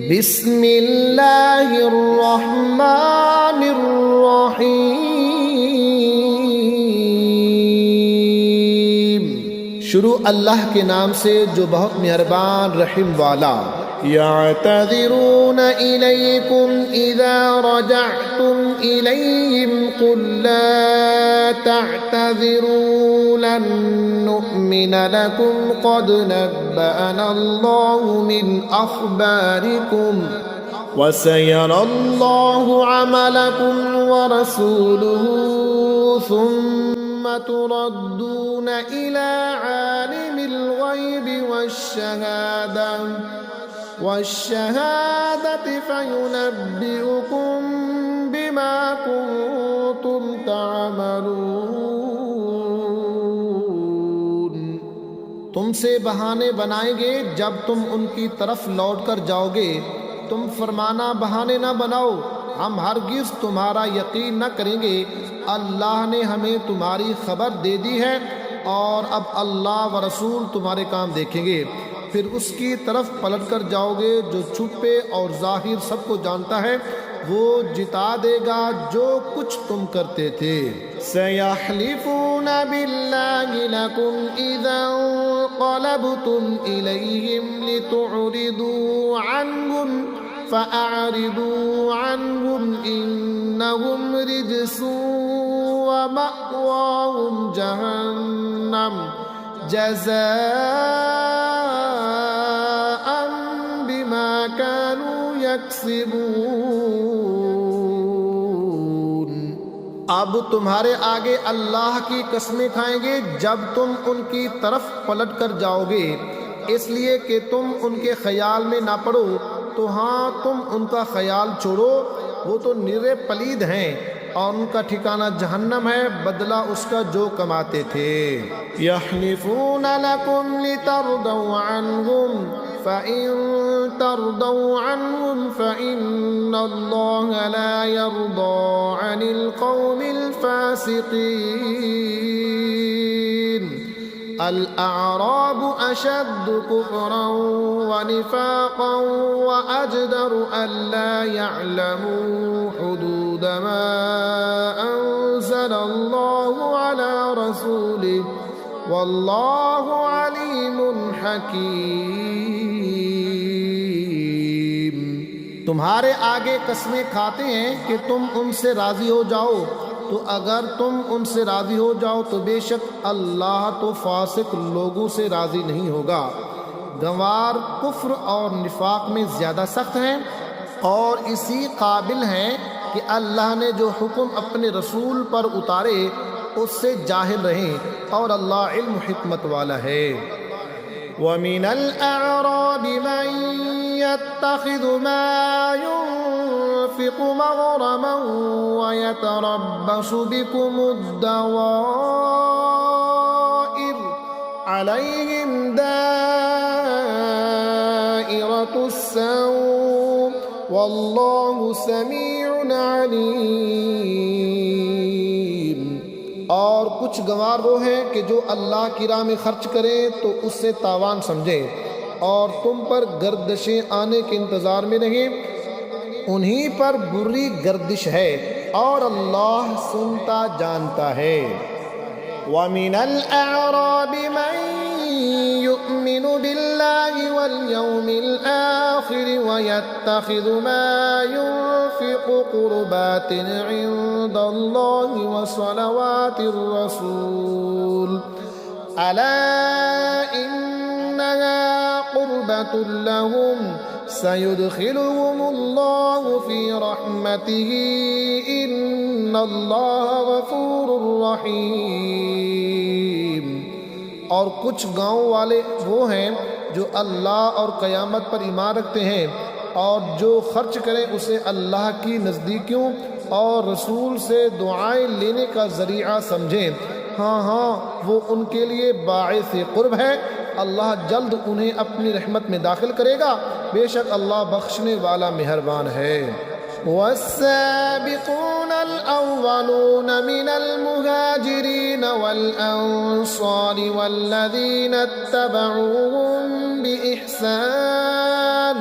बिस्मिल्लाहिर्रहमानिर्रहीम। शुरू अल्लाह के नाम से जो बहुत मेहरबान रहीम वाला। यअतज़िरून इलैकुम इज़ा रजअतुम इलैहिम कुल ला तअतज़िरू लन नुअमिन लकुम क़द नब्बअना अल्लाहु मिन अख़बारिकुम वसयरल्लाहु अमलकुम वरसूलुहु सुम्मा तुरद्दून इला आलिमिल ग़ैबि वश्शहादति फयुनब्बिउकुम बिमा कुंतुम तअमलून। तुमसे बहाने बनाएंगे जब तुम उनकी तरफ लौट कर जाओगे। तुम फरमाना बहाने न बनाओ, हम हरगिज़ तुम्हारा यकीन न करेंगे। अल्लाह ने हमें तुम्हारी खबर दे दी है और अब अल्लाह व रसूल तुम्हारे काम देखेंगे। फिर उसकी तरफ पलट कर जाओगे जो छुपे और जाहिर सबको जानता है। वो जिता देगा जो कुछ तुम करते थे। सयहलिफून बिल्लाहि लकुम इज़ा क़लबतुम इलैहिम लितुअरिदू अन्हुम फ़अरिदू अन्हुम इन्नहुम रिजसुन व मअवाहुम जहन्नम जज़ाअन बिमा कानू यक्सिबून। अब तुम्हारे आगे अल्लाह की कसमें खाएंगे जब तुम उनकी तरफ पलट कर जाओगे, इसलिए कि तुम उनके ख्याल में ना पड़ो। तो हाँ, तुम उनका ख्याल छोड़ो, वो तो निरे पलीद हैं और उनका ठिकाना जहन्नम है, बदला उसका जो कमाते थे। यहलिफून लकुम लितरदौ अन्हुम फ़इन तरदौ अन्हुम फ़इन्नल्लाह ला यरदा अनिल क़ौमिल फ़ासिक़ीन। अल-अअराबु अशद्दु कुफ़्रन व निफ़ाक़न व अजदरु अल्ला यअलमू हुदूद मा अंज़लल्लाहु अला रसूलिहि वल्लाहु अलीमुन हकीम। तुम्हारे आगे कस्में खाते हैं कि तुम उनसे राज़ी हो जाओ, तो अगर तुम उनसे राज़ी हो जाओ तो बेशक अल्लाह तो फासिक लोगों से राज़ी नहीं होगा। गंवार कुफ्र और निफाक में ज़्यादा सख्त हैं और इसी काबिल हैं कि अल्लाह ने जो हुक्म अपने रसूल पर उतारे उससे जाहिल रहें, और अल्लाह इल्म हिकमत वाला है। वमिनल अअराबि मन यत्तखिज़ु मा युनफ़िक़ु मग़रमन व यतरब्बसु बिकुमुद्दवाइर अलैहिम दाइरतुस्सऊ वल्लाहु समीउन अलीम। और कुछ गंवार वो हैं कि जो अल्लाह की राह में खर्च करें तो उससे तावान समझें और तुम पर गर्दिशें आने के इंतज़ार में रहें। उन्हीं पर बुरी गर्दिश है और अल्लाह सुनता जानता है। वमिनल अअराबि मन युमिनु बिल्लाहि वल यौमिल आखिर व यत्तखिज़ु मा युनफ़िक़ु क़ुरबातिन इंदल्लाहि व सलवातिर रसूल अला इन्नहा क़ुर्बतुन लहुम सयुदखिलुहुमुल्लाहु फ़ी रहमतिही इन्नल्लाह गफ़ूरुर रहीम। और कुछ गाँव वाले वो हैं जो अल्लाह और क़यामत पर ईमान रखते हैं और जो खर्च करें उसे अल्लाह की नज़दीकियों और रसूल से दुआएं लेने का ज़रिया समझें। हाँ हाँ, वो उनके लिए बाइस क़ुर्ब है। अल्लाह जल्द उन्हें अपनी रहमत में दाखिल करेगा, बेशक अल्लाह बख्शने वाला मेहरबान है। वस्साबिकून अल-अव्वलून मिनल मुहाजिरीन वल अंसार वल्लज़ीना इत्तबऊहुम बिइहसान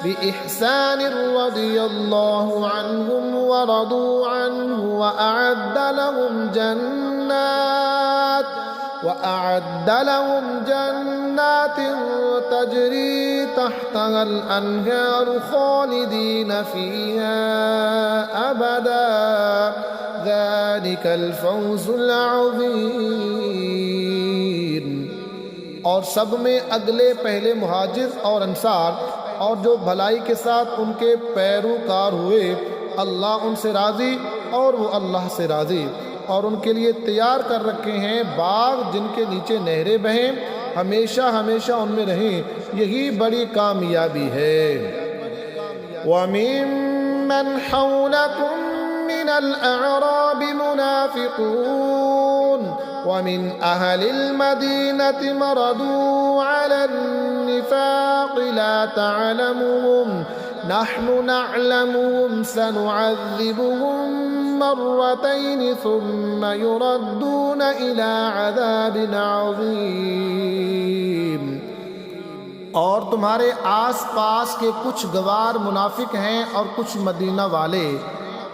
बिइहसान रदियल्लाहु अन्हुम व रदू अन्हु व अअद्द लहुम जन्नात तजरी तहतहल अन्हार खालिदीन फीहा अबदा ज़ालिकल फौज़ुल अज़ीम। और सब में अगले पहले मुहाजिर और अंसार और जो भलाई के साथ उनके पैरोकार हुए, अल्लाह उनसे राज़ी और वो अल्लाह से राज़ी, और उनके लिए तैयार कर रखे हैं बाग जिनके नीचे नहरें बहें, हमेशा हमेशा उनमें रहें। यही बड़ी कामयाबी है। वमिम्मन हौलकुम मिनल अअराबि मुनाफिकून वमिन अहलिल मदीनति मरदू अलन निफाक़ ला तअलमुहुम नहनु नअलमुहुम सनुअज़्ज़िबुहुम मर्रतैन सुम्म युरद्दून इला अज़ाबिन अज़ीम। और तुम्हारे आस पास के कुछ गवार मुनाफिक हैं और कुछ मदीना वाले,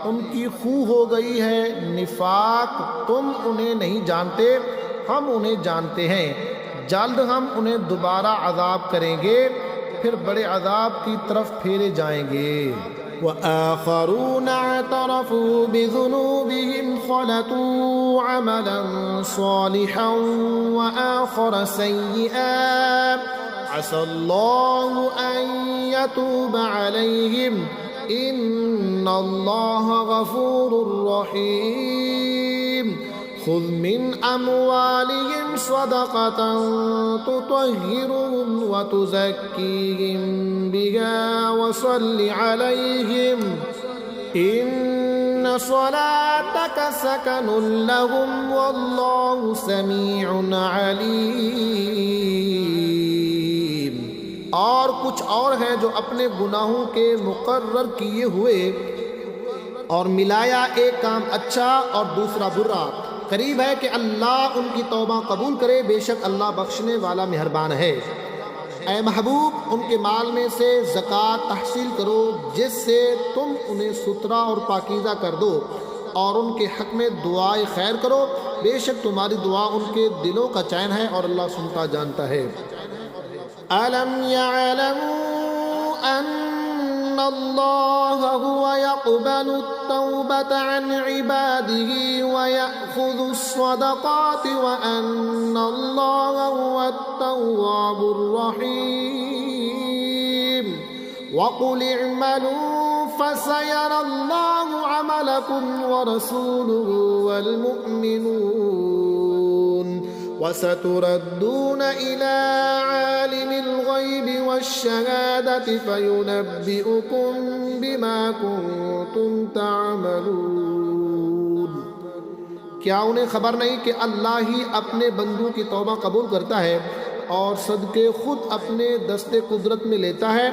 उनकी खू हो गई है निफाक, तुम उन्हें नहीं जानते, हम उन्हें जानते हैं। जल्द हम उन्हें दोबारा अज़ाब करेंगे, फिर बड़े अज़ाब की तरफ फेरे जाएंगे। वआखरून अतरफू बिज़ुनूबिहिम खलतू अमलन सालिहन व आखर सय्यिअन असल्लाहु अन यतूब अलैहिम इन्नल्लाह गफूरुर रहीम। खुज़ मिन अमवालिहिम सदक़तन तुतहिरुहुम व तुज़क्कीहिम बिहा व सल्लि अलैहिम इन्न सलातक सकनुन लहुम वल्लाहु समीउन अलीम। और कुछ और हैं जो अपने गुनाहों के मुकर्रर किए हुए और मिलाया एक काम अच्छा और दूसरा बुरा। करीब है कि अल्लाह उनकी तौबा कबूल करे, बेशक अल्लाह बख्शने वाला मेहरबान है। ऐ महबूब, उनके माल में से ज़कात तहसील करो जिससे तुम उन्हें सुथरा और पाकीज़ा कर दो, और उनके हक़ में दुआए खैर करो, बेशक तुम्हारी दुआ उनके दिलों का चैन है और अल्लाह सुनता जानता है। अलम यअलमू अन्नल्लाह हुवा यक़बलु तौबता अन इबादिही व यअख़ुज़ु स्सदक़ाति व अन्नल्लाह हुवा तव्वाबुर रहीम। वक़ुल इअमलू फसयरल्लाहु अमलकुम व रसूलुहु वल मुअ्मिनून वसतुरद्दून इला आलिमिल ग़ैबि वश्शहादति फयुनब्बिउकुम बिमा कुंतुम तअमलून। क्या उन्हें खबर नहीं कि अल्लाह ही अपने बंदों की तौबा कबूल करता है और सदके खुद अपने दस्ते कुदरत में लेता है,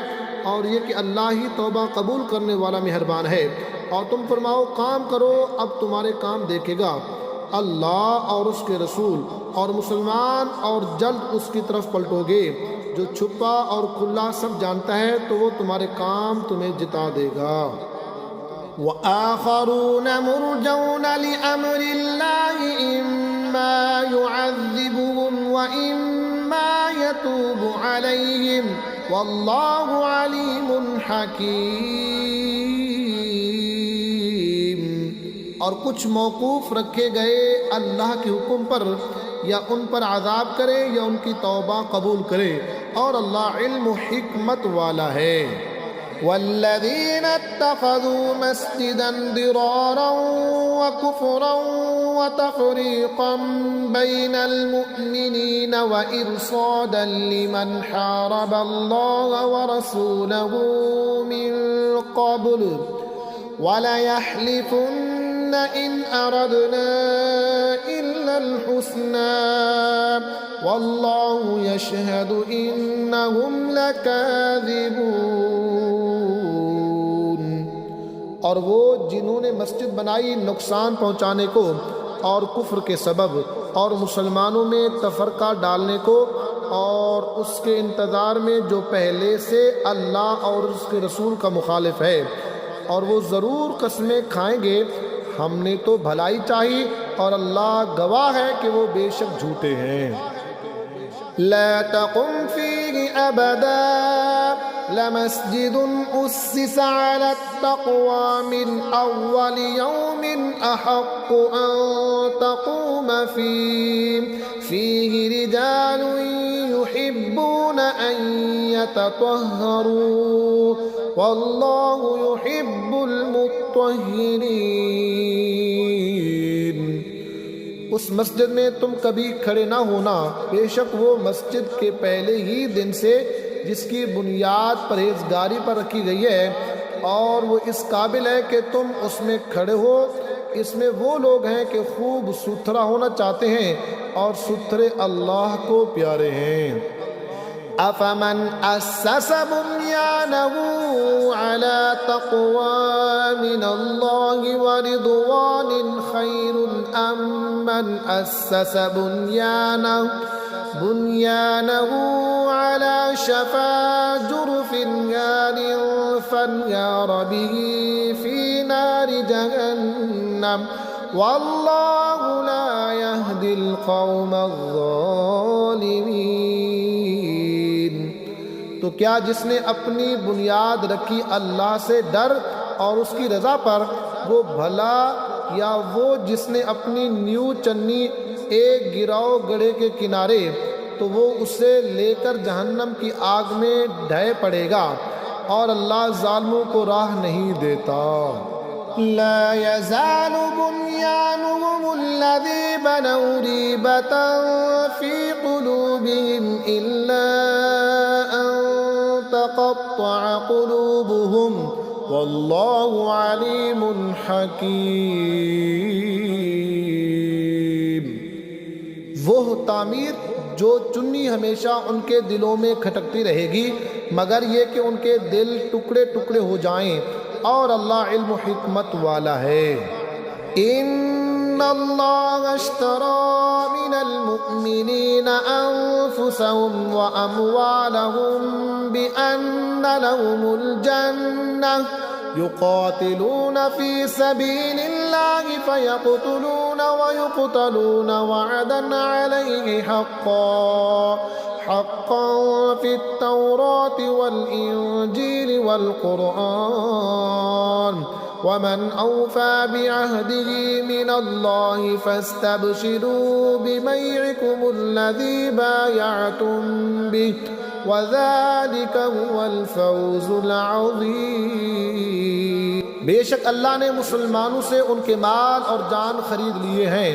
और ये कि अल्लाह ही तौबा कबूल करने वाला मेहरबान है। और तुम फरमाओ काम करो, अब तुम्हारे काम देखेगा अल्लाह और उसके रसूल और मुसलमान, और जल्द उसकी तरफ पलटोगे। जो छुपा और खुला सब जानता है, तो वो तुम्हारे काम तुम्हें जिता देगा। वआखरून मुरजौन लिअम्रिल्लाहि इम्मा युअज़्ज़िबुहुम व इम्मा यतूबु अलैहिम वल्लाहु अलीमुन हकीम। और कुछ मौकूफ़ रखे गए अल्लाह के हुक्म पर, या उन पर आज़ाब करे या उनकी तौबा कबूल करे, और अल्लाह इल्म हिकमत वाला है। वल्लज़ीन इत्तख़ज़ू मस्जिदन दिरारन व कुफ़रन व तफ़रीक़न बैनल मुअ्मिनीन व इरसादन लिमन हारबल्लाह व रसूलहु मिन क़ब्ल वला यहलिफुन्न इन अरदना इल्लल हुस्ना वल्लाहु यशहदु इन्नहुम लकाज़िबून। और वो जिन्होंने मस्जिद बनाई नुकसान पहुँचाने को और कुफ्र के सबब और मुसलमानों में तफरका डालने को, और उसके इंतज़ार में जो पहले से अल्लाह और उसके रसूल का मुखालिफ है, और वो ज़रूर कस्में खाएंगे हमने तो भलाई चाही और अल्लाह गवाह है कि वो बेशक झूठे हैं। ला तक़ुम फ़ीहि अबदा लमस्जिदुन उस्सिसा अला तक़वा मिन अव्वलि यौमिन अहक्कु अन तक़ूम फ़ीहि रिजालुन युहिब्बूना अन यतत्वहरू वल्लाहु युहिब्बुल मुत्तहिरीन। उस मस्जिद में तुम कभी खड़े ना होना, बेशक वो मस्जिद के पहले ही दिन से जिसकी बुनियाद परहेजगारी पर रखी गई है और वो इस काबिल है कि तुम उसमें खड़े हो। इसमें वो लोग हैं कि खूब सुथरा होना चाहते हैं और सुथरे अल्लाह को प्यारे हैं। अफमन अस्सस बुन्यानहु अला तक़वा मिनल्लाहि व रिदवानिन खैरुन अम्मन अस्सस बुन्यानहु अला शफा जुरफिन नारिन फन्यार बिही फी नारि जहन्नम वल्लाहु ला यहदिल कौमज़ ज़ालिमीन। तो क्या जिसने अपनी बुनियाद रखी अल्लाह से डर और उसकी रज़ा पर, वो भला या वो जिसने अपनी न्यू चन्नी एक गिराव गड्ढे के किनारे, तो वो उसे लेकर जहन्नम की आग में ढह पड़ेगा और अल्लाह ज़ालिमों को राह नहीं देता। ला यज़ालु बुन्यानुहुमुल्लज़ी बनौ रीबतन फ़ी क़ुलूबिहिम इल्ला अन तक़त्तअ क़ुलूबुहुम वल्लाहु अलीमुन हकीम। वो तामीर जो चुन्नी हमेशा उनके दिलों में खटकती रहेगी, मगर ये कि उनके दिल टुकड़े टुकड़े हो जाएं, और अल्लाह इल्म हिकमत वाला है। इन्नल्लाह अश्तरा मिनल मुअ्मिनीना अन्फुसहुम व अम्वालहुम बिअन्ना लहुमुल जन्नह युक़ातिलून फ़ी सबीलिल्लाहि फ़यक़्तुलून व युक़्तलून वअदन अलैहि हक़्क़न फ़ित्तौराति वल इंजील वल क़ुरआन वमन औफ़ा बिअहदिही मिनल्लाहि फ़स्तबशिरू बिबैइकुमुल्लज़ी बायअतुम बिही वज़ालिका हुवल फ़ौज़ुल अज़ीम। बेशक अल्लाह ने मुसलमानों से उनके माल और जान खरीद लिए हैं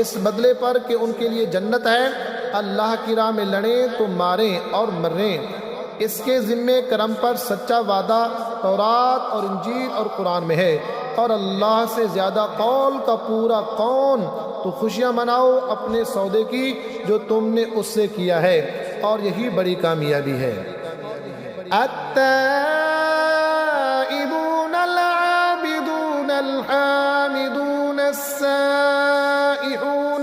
इस बदले पर कि उनके लिए जन्नत है, अल्लाह की राह में लड़ें तो मारें और मरें। इसके ज़िम्मे करम पर सच्चा वादा तौरात और इंजील और कुरान में है, और अल्लाह से ज़्यादा कौल का पूरा कौन। तो खुशियाँ मनाओ अपने सौदे की जो तुमने उससे किया है, और यही बड़ी कामयाबी है। अत्ताइबून अल-आबिदून अल-हामिदून अस्साइहून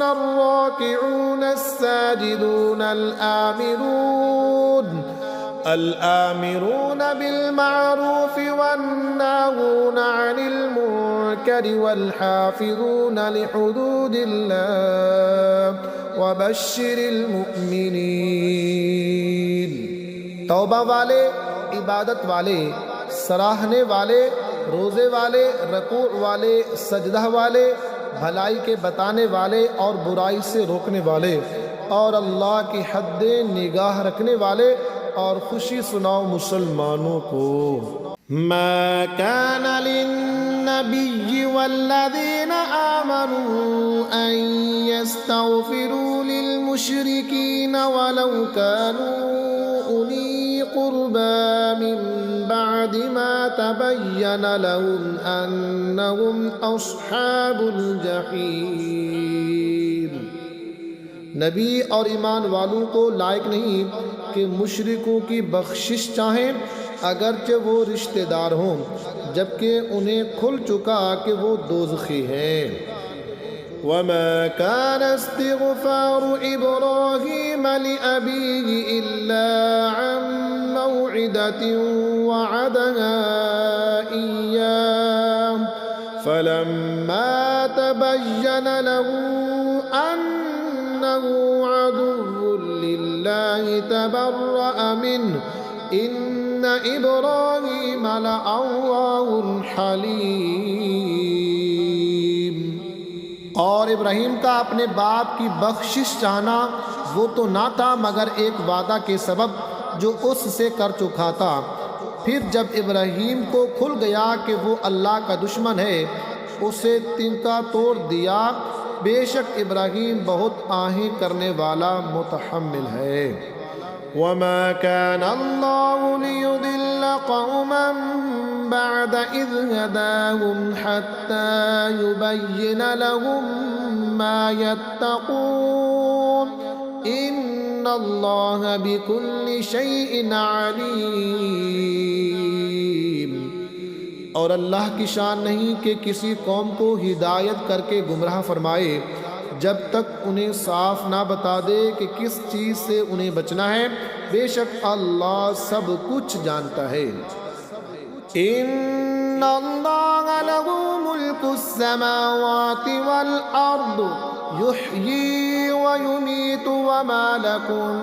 अर्राकिऊन अस्साजिदून الآمرون بالمعروف والناهون عن المنكر والحافظون لحدود الله وبشر المؤمنين। तौबा वाले, इबादत वाले, सराहने वाले, रोज़े वाले, रकूअ वाले, सजदा वाले, भलाई के बताने वाले और बुराई से रोकने वाले, और अल्लाह की हद्दें निगाह रखने वाले, और खुशी सुनाओ मुसलमानों को। मा कान लिन्नबिय्यि वल्लज़ीना आमनू अन यस्तग़फिरू लिलमुशरिकीन वलौ कानू उली क़ुर्बा मिन बअदि मा तबय्यन लहुम अन्नहुम अस्हाबुल जहीम। नबी और ईमान वालों को लायक नहीं कि मुशरिकों की बख्शिश चाहें, अगरचे वो रिश्तेदार हों, जबकि उन्हें खुल चुका कि वो दोज़खी हैं। वमा कान इस्तिग़फ़ारु इब्राहीम लिअबीही इल्ला अन मौइदतिन वअदहा इय्याह फलम्मा तबय्यन लहू अन्नहु अदुव्वुन लिल्लाहि तबर्रअ मिन्हु इन्न इब्राहीम लअव्वाहुन हलीम। और इब्राहीम का अपने बाप की बख्शिश चाहना वो तो ना था मगर एक वादा के सबब जो उससे कर चुका था। फिर जब इब्राहीम को खुल गया कि वो अल्लाह का दुश्मन है, उसे तिनका तोड़ दिया। बेशक इब्राहीम बहुत आहें करने वाला मुतहम्मिल है। वमा कान अल्लाहु लियुदिल्ल कौमन बअद इज़ हदाहुम हत्ता युबय्यिन लहुम मा यत्तक़ून इन्नल्लाह बिकुल्लि शैइन अलीम। और अल्लाह की शान नहीं कि किसी कौम को हिदायत करके गुमराह फरमाए जब तक उन्हें साफ ना बता दे कि किस चीज़ से उन्हें बचना है। बेशक अल्लाह सब कुछ जानता है। इन्नल्लाह लहू मुल्कुस समावाति वल अर्द युह्यी व युमीतु वमा लकुम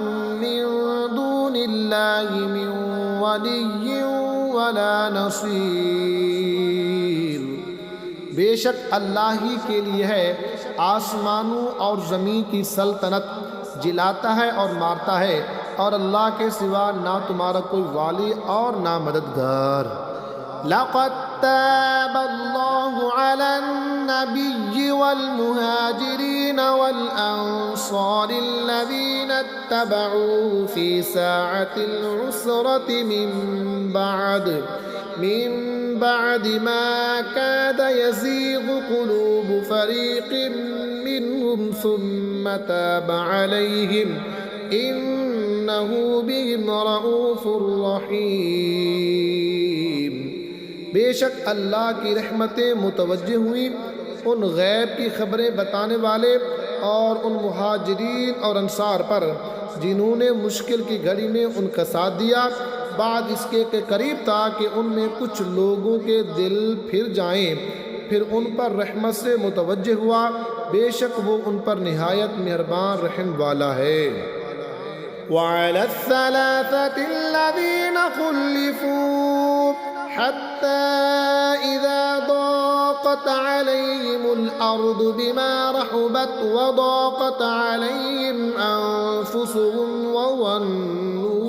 मिन दूनिल्लाहि मिन वलिय्यिन वला नसीर। बेशक अल्लाह ही के लिए है आसमानों और ज़मीन की सल्तनत, जिलाता है और मारता है, और अल्लाह के सिवा ना तुम्हारा कोई वाली और ना मददगार। लक़द ताबल्लाहु अलन नबिय्यि वल मुहाजिरीन वल अंसारिल्लज़ीना इत्तबऊहु फ़ी साअतिल उसरति मिन बाद मा काद यज़ीग़ क़ुलूबु फ़रीक़िन मिनहुम सुम्मा ताब अलैहिम इन्नहु बिहिम रऊफ़ुर रहीम। बेशक अल्लाह की रहमतें मुतवज्जे हुई उन गैब की खबरें बताने वाले और उन मुहाजिरीन और अंसार पर जिन्होंने मुश्किल की घड़ी में उनका साथ दिया। बाद इसके के करीब था कि उनमें कुछ लोगों के दिल फिर जाएं, फिर उन पर रहमत से मुतवज्जे हुआ। बेशक वो उन पर निहायत मेहरबान रहम वाला है। वअलस्सलासतिल्लज़ीना खुल्लिफू हत्ता इज़ा ضاقت عليهم الأرض بما رحبت وضاقت عليهم أنفسهم وظنوا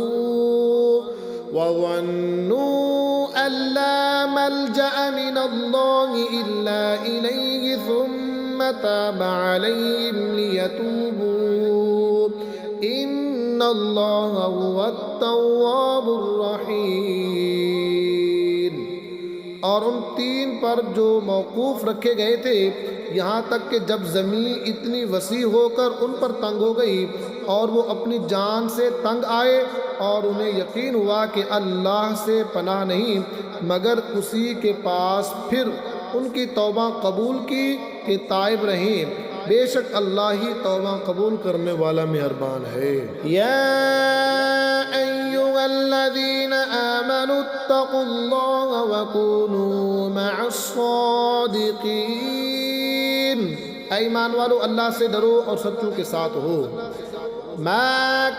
أن لا ملجأ من الله إلا إليه ثم تاب عليهم ليتوبوا إن الله هو التواب الرحيم। और उन तीन पर जो मौकूफ़ रखे गए थे यहाँ तक कि जब ज़मीन इतनी वसी होकर उन पर तंग हो गई और वो अपनी जान से तंग आए और उन्हें यकीन हुआ कि अल्लाह से पनाह नहीं मगर उसी के पास, फिर उनकी तौबा कबूल की कि ताइब रहें। बेशक अल्लाह ही तौबा कबूल करने वाला मेहरबान है। या अय्युहल्लज़ीना आमनु इत्तक़ुल्लाह व कूनू मअस्सादिक़ीन। ईमान वालो अल्लाह से डरो और सच्चों के साथ हो। मा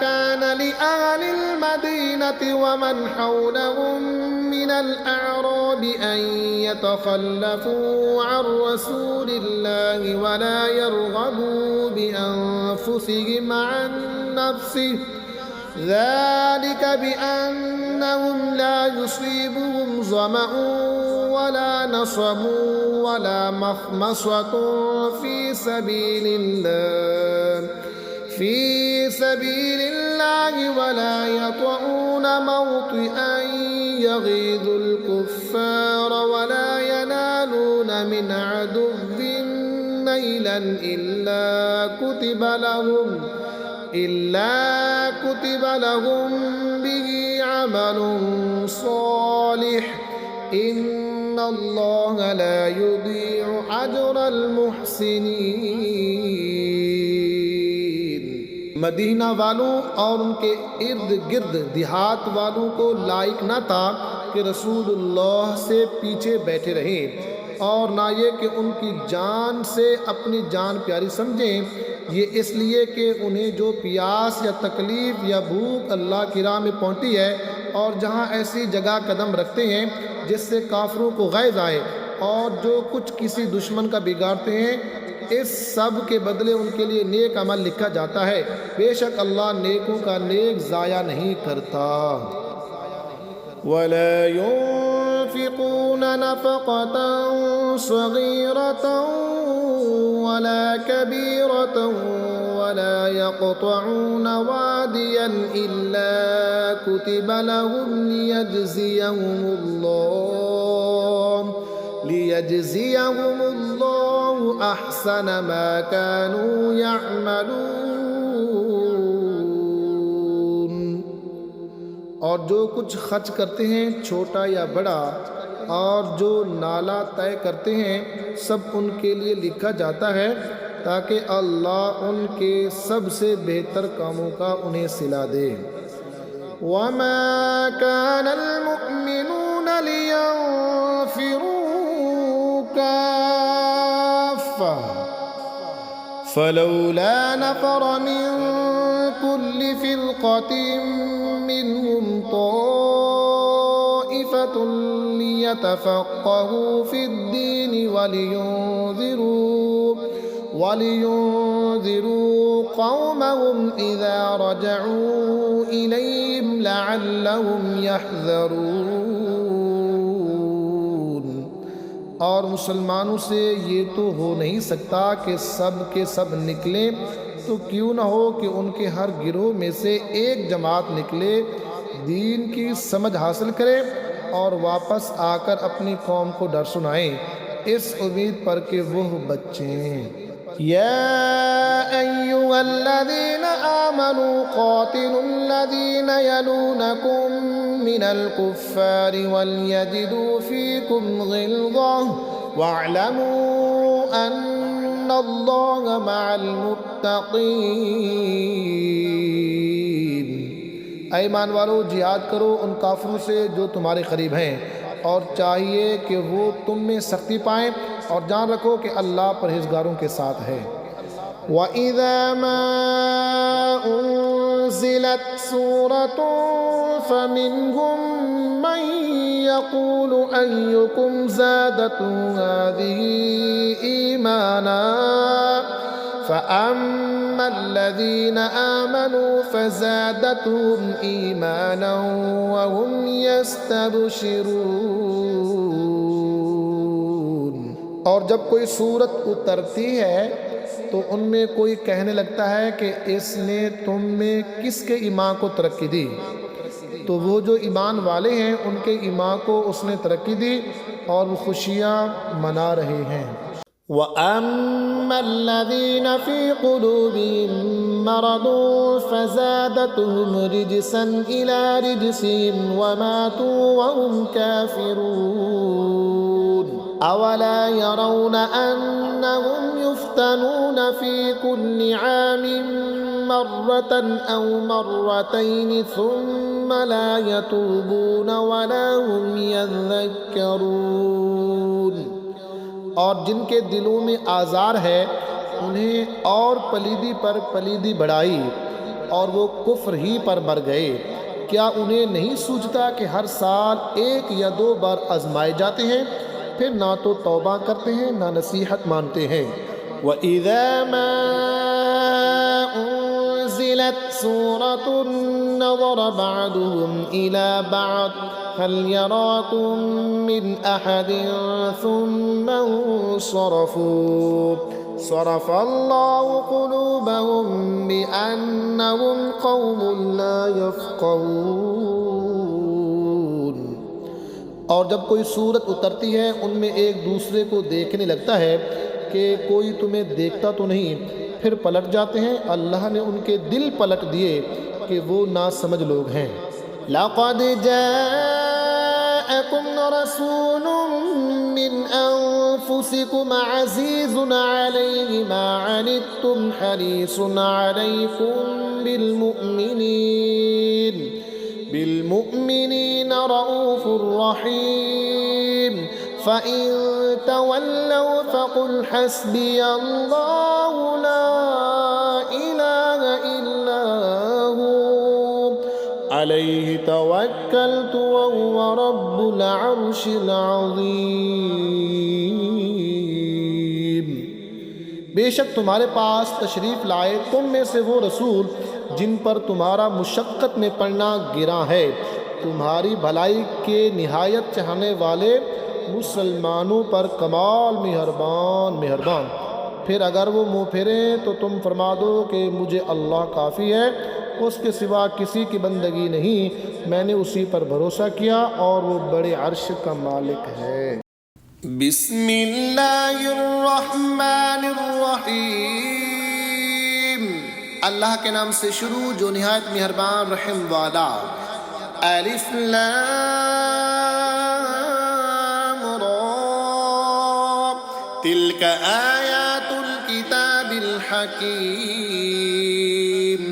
कान लिअहलिल मदीनति व मन हौलहुम मिनल अअराबि अन यतखल्लफू अन रसूलिल्लाहि व ला यरगबू बिअनफुसिहिम अन नफ्सिहि ज़ालिक बिअन्नहुम ला युसीबुहुम ज़मअun वला नसबun वला मख़मसतुन फ़ी सबीलिल्लाहि वला यतऊन मौतिअन यग़ीज़ुल कुफ़्फ़ार वला यनालून मिन अदुव्विन नैलन इल्ला कुतिब लहुम बिही अमलुन सालिह इन्नल्लाह ला युदीउ अजरल मुहसिनीन। मदीना वालों और उनके इर्द गिर्द देहात वालों को लायक न था कि रसूलुल्लाह से पीछे बैठे रहें, और ना ये कि उनकी जान से अपनी जान प्यारी समझें। ये इसलिए कि उन्हें जो प्यास या तकलीफ़ या भूख अल्लाह की राह में पहुँचती है, और जहाँ ऐसी जगह कदम रखते हैं जिससे काफिरों को गैज़ आए, और जो कुछ किसी दुश्मन का बिगाड़ते हैं, इस सब के बदले उनके लिए नेक अमल लिखा जाता है। बेशक अल्लाह नेकों का नेक ज़ाया नहीं करता। वला युनफ़िक़ून नफ़क़तन सग़ीरतन वला कबीरतन वला यक़तऊन वादियन इल्ला कुतिब लहुम लियजज़ियहुमुल्लाहु अहसन मा कानू यअमलून। और जो कुछ खर्च करते हैं छोटा या बड़ा, और जो नाला तय करते हैं, सब उनके लिए लिखा जाता है, ताकि अल्लाह उनके सबसे बेहतर कामों का उन्हें सिला दे। वमा कानल मुअमिनून लियंफिरू काफ़्फ़ा फलौला नफ़र मिन कुल्लि फ़िरक़तिन मिनहुम ताइफ़तुन लियतफ़क़्क़हू फ़िद्दीन वलियुंज़िरू क़ौमहुम इज़ा रजअू इलैहिम लअल्लहुम यहज़रून। और मुसलमानों से ये तो हो नहीं सकता कि सब के सब निकलें, तो क्यों न हो कि उनके हर गिरोह में से एक जमात निकले, दीन की समझ हासिल करे और वापस आकर अपनी कौम को डर सुनाएं, इस उम्मीद पर कि वो बच्चें। या अय्युहल्लज़ीना आमनू क़ातिलुल्लज़ीना यलूनकुम मिनल कुफ़्फ़ारि वलयजिदू फ़ीकुम ग़िल्ज़ह वअलमू अन्नल्लाहा मअल मुत्तक़ीन। ईमान वालों, जिहाद करो उन काफिरों से जो तुम्हारे करीब हैं, और चाहिए कि वो तुम में सख्ती पाएँ, और जान रखो कि अल्लाह परहेज़गारों के साथ है। वइज़ा मा उन्ज़िलत सूरतुन फमिनहुम मन यक़ूलु अय्युकुम ज़ादतहु हाज़िही ईमाना फ़अम्मा अल्लज़ीना आमनू फ़ज़ादतहुम ईमाना वहुम यस्तबशिरून। और जब कोई सूरत उतरती है तो उनमें कोई कहने लगता है कि इसने तुम में किसके ईमान को तरक्की दी, तो वो जो ईमान वाले हैं उनके ईमान को उसने तरक्की दी और वो खुशियाँ मना रहे हैं। वअम्मा अल्लज़ीना फ़ी क़ुलूबिहिम मरदुन फ़ज़ादतहुम रिजसन इला रिजसिहिम वमातू वहुम काफ़िरून। अवला यरौन अन्नहुम युफ्तनून फ़ी कुल्लि आमिन मर्रतन औ मर्रतैनि सुम्मा ला यतूबून वला हुम यज़क्करून। और जिनके दिलों में आज़ार है उन्हें और पलीदी पर पलीदी बढ़ाई और वो कुफ्र ही पर मर गए। क्या उन्हें नहीं सूझता कि हर साल 1 या 2 बार आजमाए जाते हैं, फिर ना तो तौबा करते हैं ना नसीहत मानते हैं। वइज़ा मा उन्ज़िलत सूरतुन नज़र बअदुहुम इला बअद हल यराकुम मिन अहदिन सुम्मा इंसरफू सरफ़ल्लाहु क़ुलूबहुम बिअन्नहुम क़ौमुन ला यफ़क़हून। और जब कोई सूरत उतरती है उनमें एक दूसरे को देखने लगता है कि कोई तुम्हें देखता तो नहीं, फिर पलट जाते हैं। अल्लाह ने उनके दिल पलट दिए कि वो ना समझ लोग हैं। लक़द जाअकुम जाअकुम रसूलुम मिन अनफुसिकुम अज़ीज़ुन अलैहि मा अनित्तुम हरीसुन अलैकुम बिलमुमिनीन रऊफ़ुर रहीम फ़इन तवल्लव फ़क़ुल हस्बियल्लाहु ला इलाहा इल्ला हु अलैहि तवक्कलतु व हुवा रब्बुल अर्शिल अज़ीम। बेशक तुम्हारे पास तशरीफ़ लाए तुम में से वो रसूल जिन पर तुम्हारा मुशक्क़त में पड़ना गिरा है, तुम्हारी भलाई के निहायत चाहने वाले मुसलमानों पर कमाल मेहरबान। फिर अगर वो मुँह फेरें तो तुम फरमा दो कि मुझे अल्लाह काफ़ी है, उसके सिवा किसी की बंदगी नहीं, मैंने उसी पर भरोसा किया और वो बड़े अर्श का मालिक है। बिस्मिल्लाहिर्रहमानिर्रहीम। अल्लाह के नाम से शुरू जो निहायत मेहरबान रहम वाला। अलिफ लाम रा तिल्क आयातुल किताबिल हकीम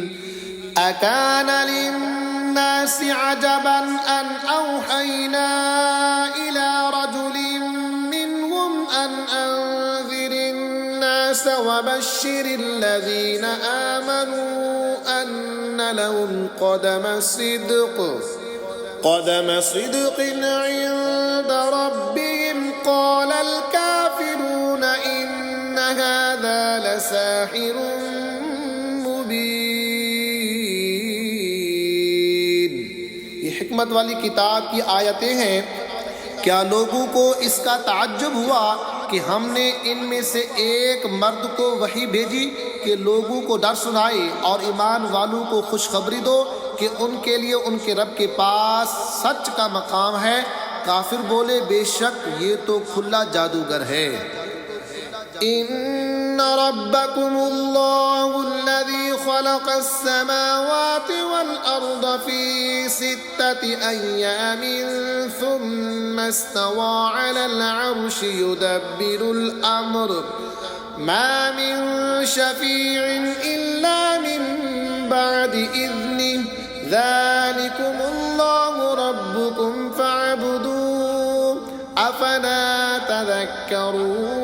अकान लिन्नासि अजबन अन औहैना इला रजुलिन मिनहुम अन अंज़िरिन नास वबश्शिरिल लज़ीना आमनू अन्न लहुम क़दम सिद्क़िन इन्द रब्बिहिम क़ालल काफ़िरून इन्न हाज़ा लसाहिरुन मुबीन। ये हिकमत वाली किताब की आयतें हैं। क्या लोगों को इसका ताज्जुब हुआ कि हमने इनमें से एक मर्द को वही भेजी कि लोगों को डर सुनाए और ईमान वालों को खुशखबरी दो कि उनके लिए उनके रब के पास सच का मकाम है। काफिर बोले बेशक ये तो खुला जादूगर है। इन्न रब्बकुमुल्लाहुल्लज़ी ख़लक़स्समावाति वल अर्द फ़ी सित्तति अय्यामिन सुम्मा इस्तवा अलल अर्शि युदब्बिरुल अम्र मा मिन शफ़ीइन इल्ला मिन बअदि इज़्निहि ज़ालिकुमुल्लाहु रब्बुकुम फ़अब्दूहु अफ़ला तज़क्करून।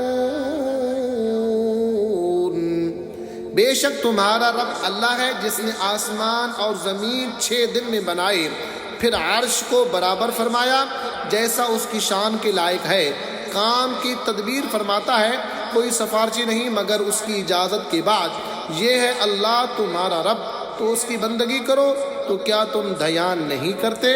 बेशक तुम्हारा रब अल्लाह है जिसने आसमान और ज़मीन 6 दिन में बनाए, फिर अर्श को बराबर फरमाया जैसा उसकी शान के लायक है। काम की तदबीर फरमाता है, कोई सिफारिशी नहीं मगर उसकी इजाज़त के बाद। ये है अल्लाह तुम्हारा रब, तो उसकी बंदगी करो। तो क्या तुम ध्यान नहीं करते?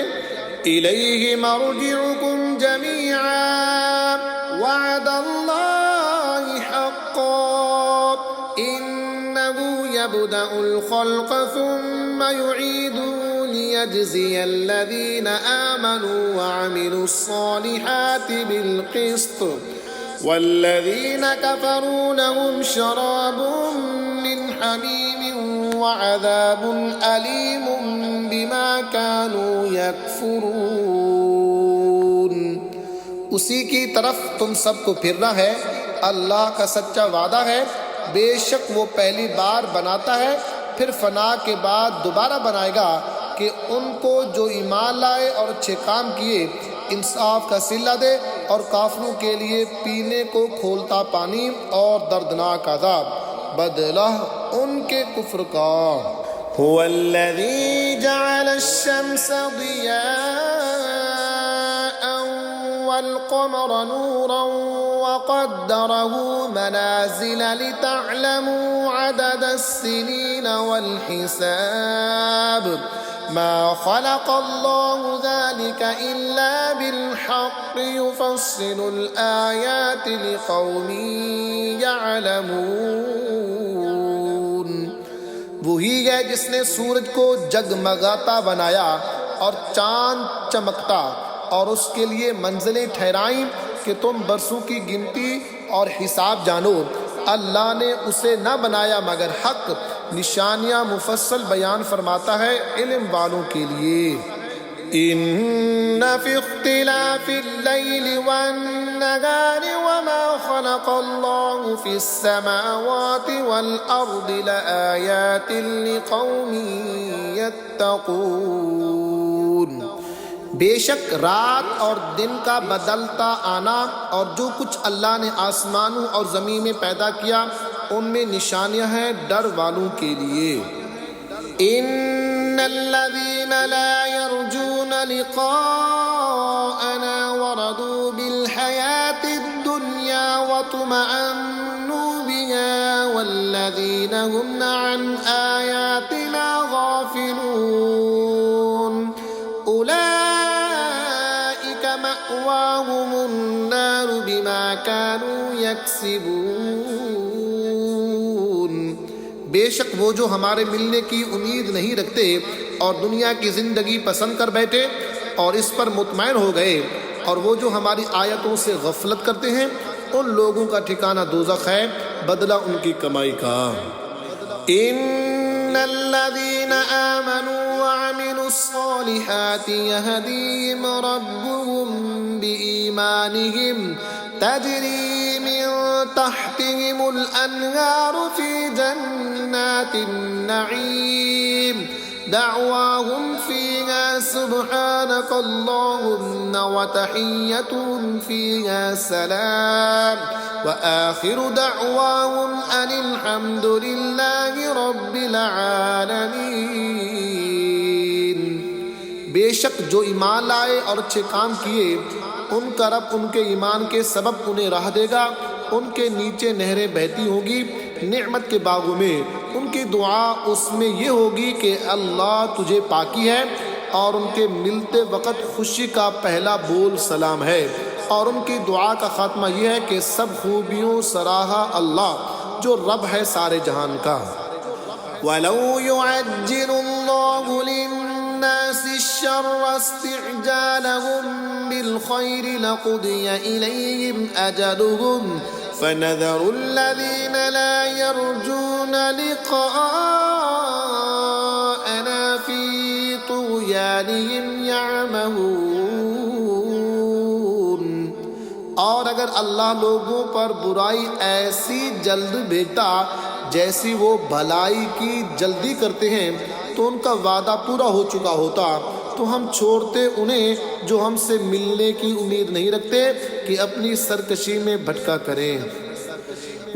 इलैहि मर्जिउकुम जमीअन वअदल्लाहि हक़्क़न इन्नहु यब्दअुल ख़ल्क़ सुम्मा युईदुहु लियजज़ियल लज़ीना आमनू वअमिलुस्सालिहाति बिलक़िस्त वल्लज़ीना कफ़रू लहुम शराबुम मिन हमीमिन वअज़ाबुन अलीमुम बिमा कानू यकफ़ुरून। उसी की तरफ तुम सबको फिरना है। अल्लाह का सच्चा वादा है, बेशक वो पहली बार बनाता है फिर फना के बाद दोबारा बनाएगा कि उनको जो ईमान लाए और अच्छे काम किए इंसाफ का सिला दे और काफिरों के लिए पीने को खोलता पानी और दर्दनाक अज़ाब बदला उनके कुफ्र का। हुवल्लज़ी जअलश-शम्स ज़ियाअन वल-क़मर नूरन वक़द्दरहु मनाज़िल लितअलमू अददस-सिनीन वल-हिसाब मा ख़लक़ल्लाहु ज़ालिका इल्ला बिल-हक़्क़ि युफ़स्सिलुल आयाति लिक़ौमिन यअलमून। वही है जिसने सूरज को जगमगाता बनाया और चांद चमकता और उसके लिए मंजिलें ठहराई कि तुम बरसों की गिनती और हिसाब जानो। अल्लाह ने उसे न बनाया मगर हक, निशानियाँ मुफस्सल बयान फरमाता है इल्म वालों के लिए। इन्न फी इख्तिलाफिल लैलि वन्नहारि वमा खलक़ल्लाहु फिस समावाति वल अर्दि लआयातिन लिक़ौमिन यत्तक़ून। बेशक रात और दिन का बदलता आना और जो कुछ अल्लाह ने आसमानों और ज़मीन में पैदा किया उनमें निशानियां हैं डर वालों के लिए। इन्नल्लज़ीना ला यरजून लिक़ाअना वरदू बिल हयातिद दुन्या वतमअन्नू बिहा वल्लज़ीना हुम अन आयातिना गाफिलून उलाइका मअवाहुमुन नार बिमा कानू यक्सिबून। बेशक वो जो हमारे मिलने की उम्मीद नहीं रखते और दुनिया की जिंदगी पसंद कर बैठे और इस पर मुतमैन हो गए और वो जो हमारी आयतों से गफलत करते हैं उन लोगों का ठिकाना दोज़ख है, बदला उनकी कमाई का। इन्नल्लज़ीना आमनू व अमिलुस्सॉलिहाति यहदीहिम रब्बुहुम बिईमानिहिम तजरी मिन तहतिहिमुल अन्हारु फी जन्नातिन नईम दअवाहुम फीहा सुब्हानकल्लाहुम्म व तहिय्यतुहुम फीहा सलाम व आखिरु दअवाहुम अनिल हम्दुलिल्लाहि रब्बिल आलमीन। बेशक जो ईमान लाए और अच्छे काम किए उनका रब उनके ईमान के सबब उन्हें राह देगा, उनके नीचे नहरें बहती होगी नेमत के बागों में। उनकी दुआ उसमें ये होगी कि अल्लाह तुझे पाकी है और उनके मिलते वक़्त खुशी का पहला बोल सलाम है और उनकी दुआ का ख़ात्मा यह है कि सब खूबियों सराहा अल्लाह जो रब है सारे जहान का। वलौ युअज्जिलुल्लाहु लिन्नासि श्शर्र इस्तिअजालहुम बिल खैरि लक़ुदिया इलैहिम अजलुहुम फनज़रुल्लज़ीना ला यरजून लिक़ाअना फ़ी तुग़यानिहिम यअमहून। और अगर अल्लाह लोगों पर बुराई ऐसी जल्द भेजता जैसी वो भलाई की जल्दी करते हैं तो उनका वादा पूरा हो चुका होता, तो हम छोड़ते उन्हें जो हमसे मिलने की उम्मीद नहीं रखते कि अपनी सरकशी में भटका करें।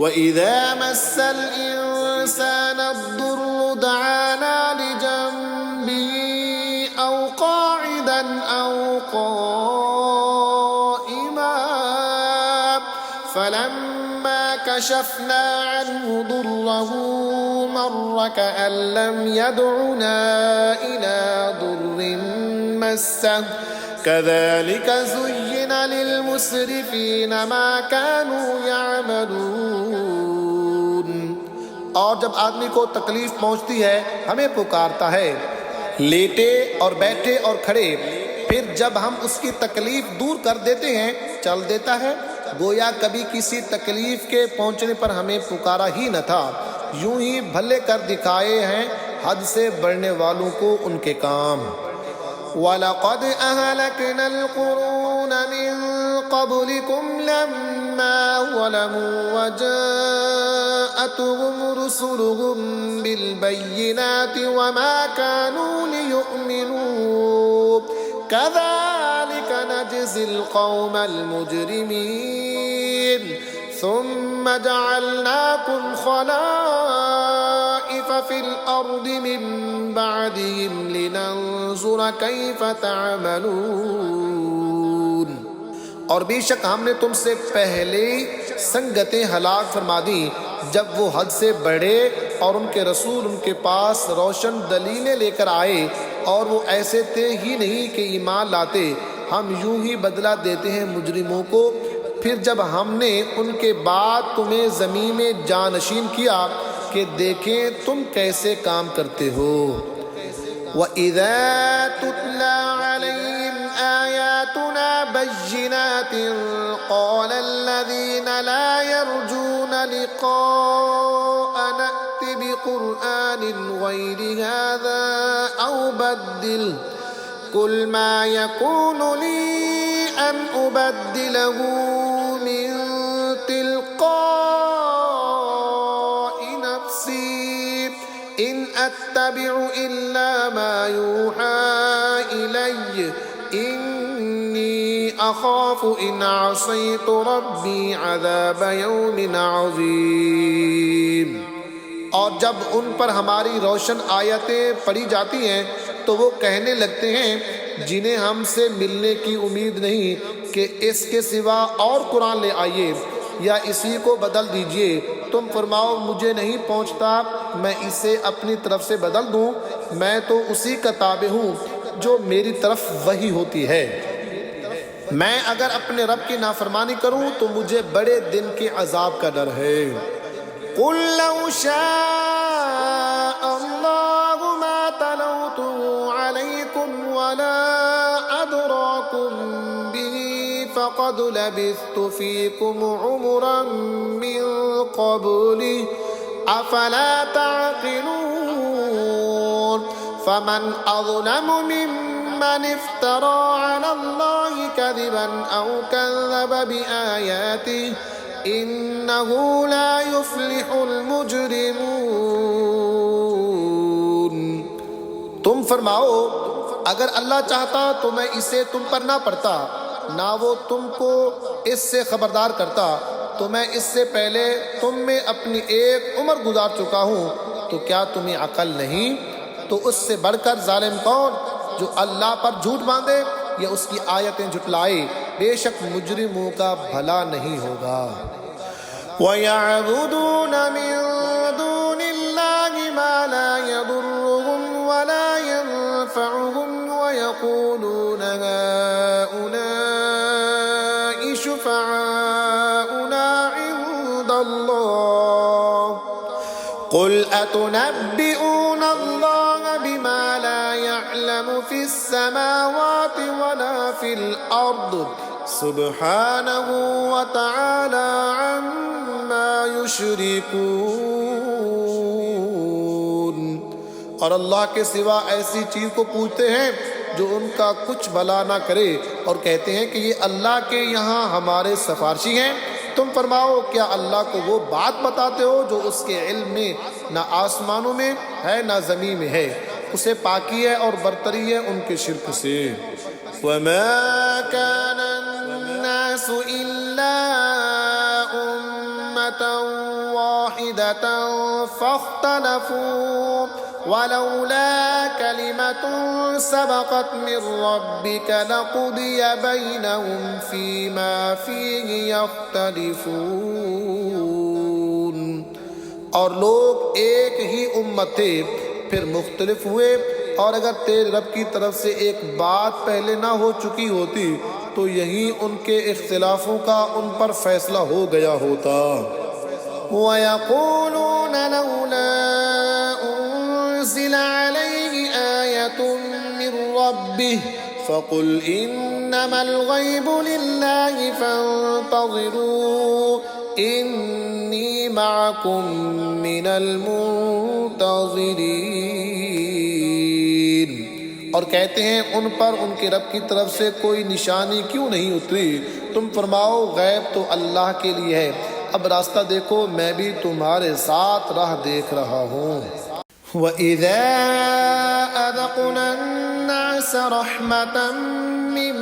वइज़ा मस्सल इंसाना अद्दुर्रु दआना लिजंबिही औ क़ाइदन औ क़ाइमा फलम्मा कशफना अन्हु दुर्रहु मर्र कअन लम यदउना इला दुर्रिन मस्सह कज़ालिक ज़ुय्यिन लिलमुस्रिफ़ीन मा कानू यअमलून। और जब आदमी को तकलीफ पहुंचती है हमें पुकारता है, लेटे और बैठे और खड़े, फिर जब हम उसकी तकलीफ दूर कर देते हैं चल देता है, गोया कभी किसी तकलीफ के पहुंचने पर हमें पुकारा ही न था। यूं ही भले कर दिखाए हैं हद से बढ़ने वालों को उनके काम। वलक़द अहलकनल क़ुरून मिन क़ब्लिकुम लम्मा ज़लमू वजाअतहुम रुसुलुहुम बिलबय्यिनाति वमा कानू लियुमिनू कज़ालिक नजज़िल क़ौमल मुजरिमीन सुम्मा जअलनाकुम खलाइफ़ फ़िल अर्दि मिन बअदिहिम लिनंज़ुर कैफ़ तअमलून। और बेशक हमने तुमसे पहले संगतें हलाक फरमा दी जब वो हद से बढ़े और उनके रसूल उनके पास रोशन दलीलें लेकर आए और वो ऐसे थे ही नहीं कि ईमान लाते। हम यूं ही बदला देते हैं मुजरिमों को। फिर जब हमने उनके बाद तुम्हें ज़मीन में जानशीन किया कि देखें तुम कैसे काम करते हो। वइज़ा तुतला अलैहिम आयातुना बय्यिनातिन क़ालल्लज़ीना ला यरजून लिक़ाअना अति बिक़ुरआनिन ग़ैरि हाज़ा औ बद्दिल कुल मा यकूनु ली अन उबद्दिलहू मिन तिलक़ाई नफ्सी इन अत्तबिउ इल्ला मा यूहा इलय्य इन्नी अखाफु इन असैतु रब्बी अज़ाब यौमिन अज़ीम। और जब उन पर हमारी रोशन आयतें पढ़ी जाती हैं तो वो कहने लगते हैं जिन्हें हमसे मिलने की उम्मीद नहीं कि इसके सिवा और कुरान ले आइए या इसी को बदल दीजिए। तुम फरमाओ मुझे नहीं पहुंचता मैं इसे अपनी तरफ से बदल दूं, मैं तो उसी का ताबे हूँ जो मेरी तरफ वही होती है। मैं अगर अपने रब की नाफरमानी करूं तो मुझे बड़े दिन के अजाब का डर है। कुल लौ शाअ अल्लाहु मा तलौतुहु अलैकुम वला अदराकुम बिही फ़क़द लबिस्तु फ़ीकुम उमरन मिन क़ब्लिही अफ़ला तअक़िलून। फ़मन अज़लमु मिम्मन इफ़्तरा अलल्लाहि कज़िबन औ कज़्ज़ब बिआयातिही इन्नहु ला युफ़्लिहुल मुजरिमून। तुम फरमाओ अगर अल्लाह चाहता तो मैं इसे तुम पर ना पढ़ता, ना वो तुमको इससे खबरदार करता, तो मैं इससे पहले तुम में अपनी एक उम्र गुजार चुका हूँ, तो क्या तुम्हें अकल नहीं? तो उससे बढ़कर जालिम कौन जो अल्लाह पर झूठ बांधे या उसकी आयतें झुटलाए, बेशक मुजरिमों का भला नहीं होगा। वयअबुदून मिन दूनिल्लाहि मा ला यदुर्रुहुम वला यनफ़उहुम वयक़ूलून हाउलाइ शुफ़अाउना इंदल्लाह क़ुल अतुनब्बिऊना अल्लाह बिमा ला यअलमु फ़िस्समावाति वला फ़िल अर्द सुब्हानहु व तआला अम्मा युशरिकून। और अल्लाह के सिवा ऐसी चीज़ को पूछते हैं जो उनका कुछ भला ना करे और कहते हैं कि ये अल्लाह के यहाँ हमारे सिफारशी हैं। तुम फरमाओ क्या अल्लाह को वो बात बताते हो जो उसके इल्म में ना आसमानों में है ना ज़मीन में है, उसे पाकी है और बरतरी है उनके शिर्क से। वमा कान अन्नास इल्ला उम्मतन वाहिदतन फख्तलफू वलौला कलिमतुन सबक़त मिन रब्बिक लक़ुदिय बैनहुम फ़ीमा फ़ीहि यख्तलिफ़ून। और लोग एक ही उम्मत थे फिर मुख्तलिफ हुए, और अगर तेरे रब की तरफ से एक बात पहले ना हो चुकी होती तो यही उनके इख्तिलाफों का उन पर फैसला हो गया होता। वयक़ूलून लौला उन्ज़िला अलैहि आयतुन मिन रब्बिह फ़क़ुल इन्नमल ग़ैबु लिल्लाहि फ़ंतज़िरू इन्नी मअकुम मिनल मुंतज़िरीन। और कहते हैं उन पर उनके रब की तरफ से कोई निशानी क्यों नहीं उतरी? तुम फरमाओ गैब तो अल्लाह के लिए है, अब रास्ता देखो मैं भी तुम्हारे साथ राह देख रहा हूँ। वइज़ा अज़क़ना अन्नास रहमतन मिन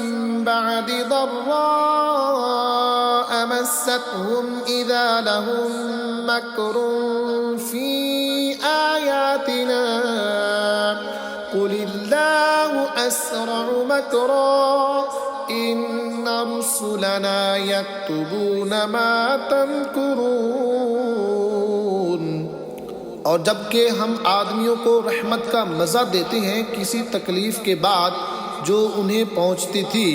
बअदि ضراء मस्सतहुम इज़ा लहुम मक्रुन फ़ी आयातिना क़ुलिल्लाहु अस्रअु मकरा इन्न रुसुलना यक्तुबून मा तमकुरून। और जबकि हम आदमियों को रहमत का मज़ा देते हैं किसी तकलीफ़ के बाद जो उन्हें पहुँचती थी,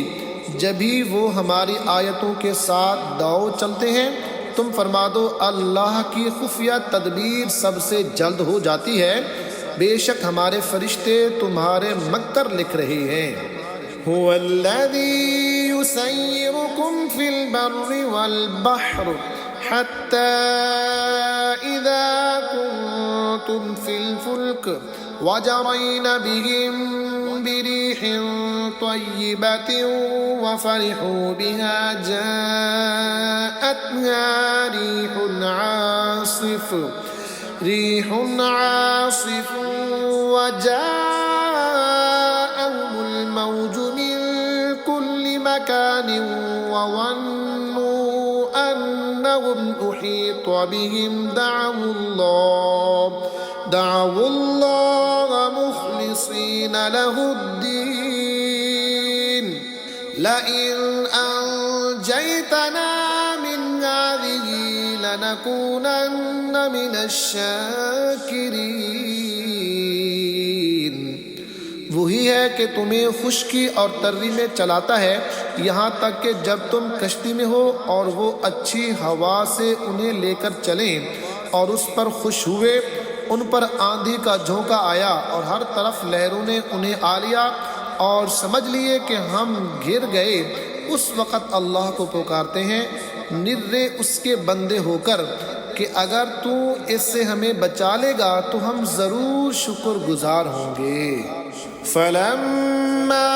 जब भी वो हमारी आयतों के साथ दाव चलते हैं, तुम फरमा दो अल्लाह की खुफिया तदबीर सबसे जल्द हो जाती है, बेशक हमारे फरिश्ते तुम्हारे मक्कर लिख रहे हैं। हुवल्लज़ी युसय्यिरुकुम फिल बर्रि वल बहर हत्ता इज़ा कुंतुम फिल फुल्क वजरयना बिहिम بريح طيبة وفرحوا بها جاءتها ريح عاصف وجاءهم الموج من كل مكان وظنوا أنهم أحيط بهم دعوا الله مخلصين له الدين لئن أنجيتنا من هذه لنكونن من الشاكرين। वही है कि तुम्हें खुश्की और तर्री में चलाता है यहाँ तक कि जब तुम कश्ती में हो और वो अच्छी हवा से उन्हें लेकर चलें और उस पर खुश हुए। उन पर आंधी का झोंका आया और हर तरफ लहरों ने उन्हें आ लिया और समझ लिए कि हम घिर गए। उस वक़्त अल्लाह को पुकारते हैं निर्रे उसके बंदे होकर कि अगर तू इससे हमें बचा लेगा तो हम ज़रूर शुक्रगुजार होंगे। फलम्मा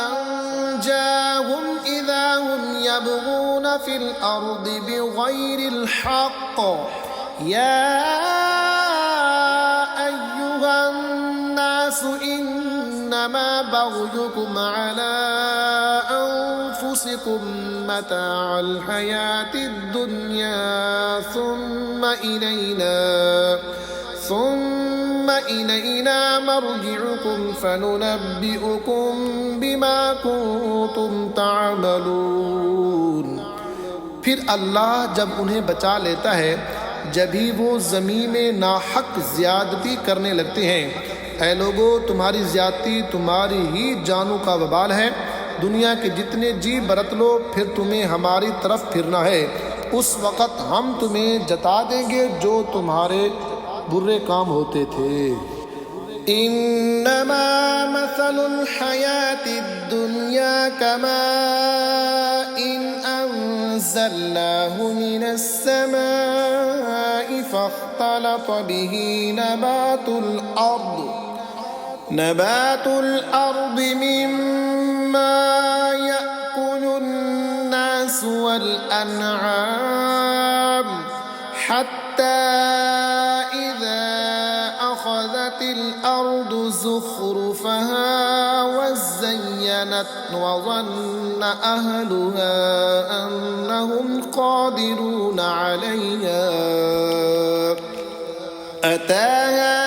अंजाहुम इज़ा हुम यबगून फिल अर्दि बिग़ैरिल हक़्क़ या अय्युहन नासु इन्नमा बग़युकुम अला अंफुसिकुम मताअल हयातिद दुनिया ثم إلينا مرجعكم فننبئكم بما كنتم تعملون। फिर अल्लाह जब उन्हें बचा लेता है जब ही वो ज़मीन में नाहक ज़्यादती करने लगते हैं। ऐ लोगो तुम्हारी ज़्यादती तुम्हारी ही जानों का वबाल है। दुनिया के जितने जी बरत लो फिर तुम्हें हमारी तरफ फिरना है। उस वक़्त हम तुम्हें जता देंगे जो तुम्हारे बुरे काम होते थे। इन्नमा मसलुल हयातिद दुनिया कमाइन अंज़लनाहु मिनस समाई फख्तलत बिही नबातुल अर्द मिम्मा यअकुलुन नास वल अनआम हत्ता الأرض زخرفها وزينت وظن أهلها أنهم قادرون عليها أتاها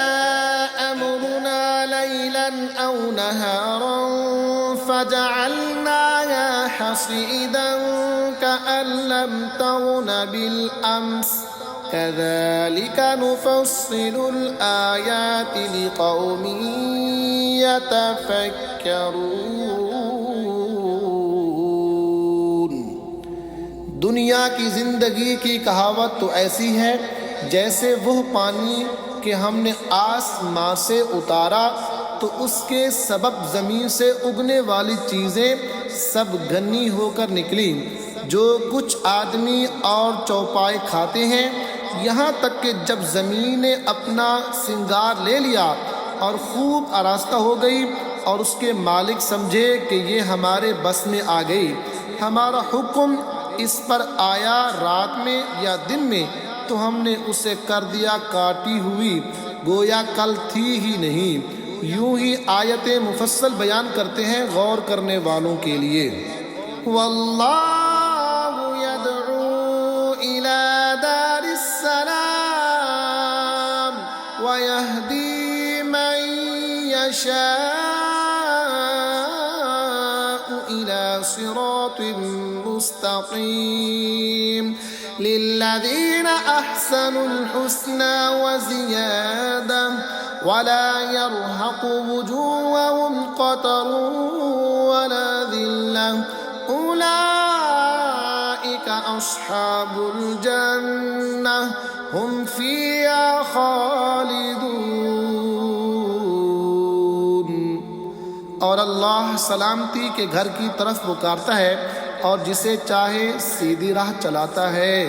أمرنا ليلا أو نهارا فجعلناها حصيدا كأن لم تغن بالأمس كذلك نفصل الآيات لقوم يتفكرون। दुनिया की ज़िंदगी की कहावत तो ऐसी है जैसे वह पानी कि हमने आसमां से उतारा तो उसके सबब ज़मीन से उगने वाली चीज़ें सब गन्नी होकर निकली। जो कुछ आदमी और चौपाए खाते हैं यहाँ तक कि जब ज़मीन ने अपना सिंगार ले लिया और खूब आरास्ता हो गई और उसके मालिक समझे कि ये हमारे बस में आ गई, हमारा हुक्म इस पर आया रात में या दिन में तो हमने उसे कर दिया काटी हुई गोया कल थी ही नहीं। यूं ही आयतें मुफस्सल बयान करते हैं गौर करने वालों के लिए। वल्लाहु यदउ इला दारिस्सलाम व यहदी मन यशाउ इला सिरातिन मुस्तकीम लिल्लज़ीना अहसनुल हुस्ना व ज़ियादा वला यरहक़ु वुजूहहुम क़तरुन वला ज़िल्लह उलाइका अस्हाबुल जन्नह हुम फ़ीहा ख़ालिदून। और अल्लाह सलामती के घर की तरफ पुकारता है और जिसे चाहे सीधी राह चलाता है।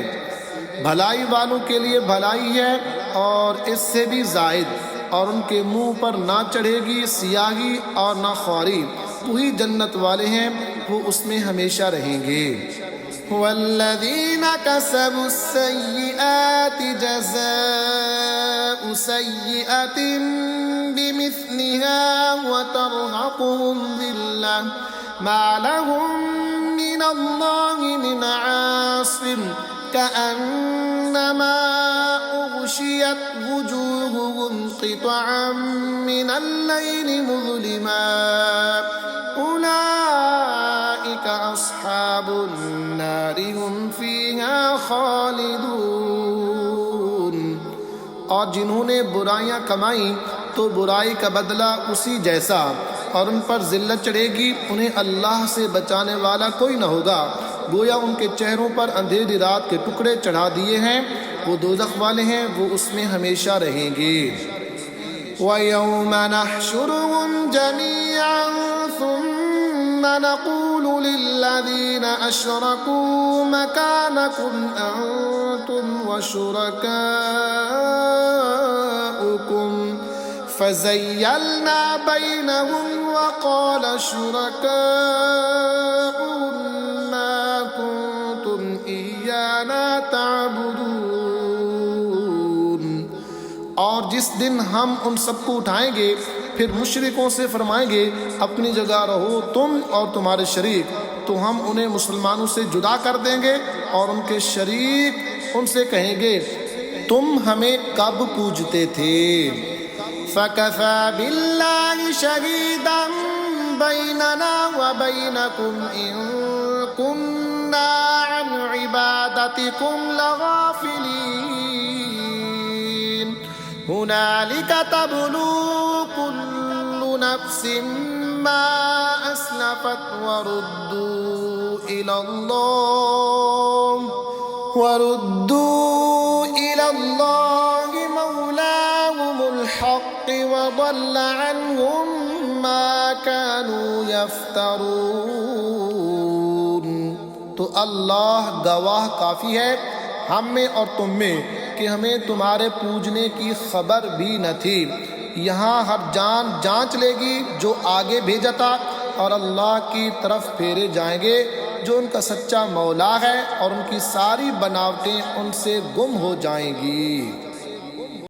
भलाई वालों के लिए भलाई है और इससे भी ज़ायद और उनके मुंह पर ना चढ़ेगी सियाही और ना ख्वारी। वही जन्नत वाले हैं, वो उसमें हमेशा रहेंगे। वल्लज़ीना कसबु सय्यिआति जज़ाउ सय्यिअतिन बिमिस्लिहा व तर्हक़ुहुम ज़िल्लह मा लहुम मिनल्लाहि मिन आसिम कअन्नमा उग़शियत वुजूहुहुम क़ित्अम मिनल लैलि मुज़लिमा उलाइका अस्हाबुन नारि हुम फ़ीहा ख़ालिदून। और जिन्होंने बुराइयां कमाई तो बुराई का बदला उसी जैसा, और उन पर जिल्लत चढ़ेगी, उन्हें अल्लाह से बचाने वाला कोई न होगा। गोया उनके चेहरों पर अंधेरी रात के टुकड़े चढ़ा दिए हैं, वो दोज़ख वाले हैं, वो उसमें हमेशा रहेंगे। वयौम नहशुरुहुम जमीअन सुम्मा नक़ूलु लिल्लज़ीना अशरकू मकानकुम अंतुम व शुरकाउकुम फ़ज़य्यलना बैनहुम व क़ाल शुरकाउहुम मा कुन्तुम इय्याना तअबुदून। और जिस दिन हम उन सबको उठाएंगे, फिर मुशरिकों से फरमाएंगे अपनी जगह रहो तुम और तुम्हारे शरीक, तो हम उन्हें मुसलमानों से जुदा कर देंगे और उनके शरीक उनसे कहेंगे तुम हमें कब पूजते थे। फ़कफ़ा बिल्लाहि शहीदन बैनना व बैनकुम इन कुन्ना अन इबादतिकुम लगाफ़िलीन हुनालिका तब्लू कुल्लु नफ्सिन मा अस्लफ़त वरुद्दू इलल्लाहि मौलाहुमुल हक़्क़ व ضل अन्हुम मा कानू यफ्तरून। तो अल्लाह गवाह काफ़ी है हम में और तुम में कि हमें तुम्हारे पूजने की खबर भी न थी। यहाँ हर जान जांच लेगी जो आगे भेजा था, और अल्लाह की तरफ फेरे जाएंगे जो उनका सच्चा मौला है, और उनकी सारी बनावटें उनसे गुम हो जाएंगी।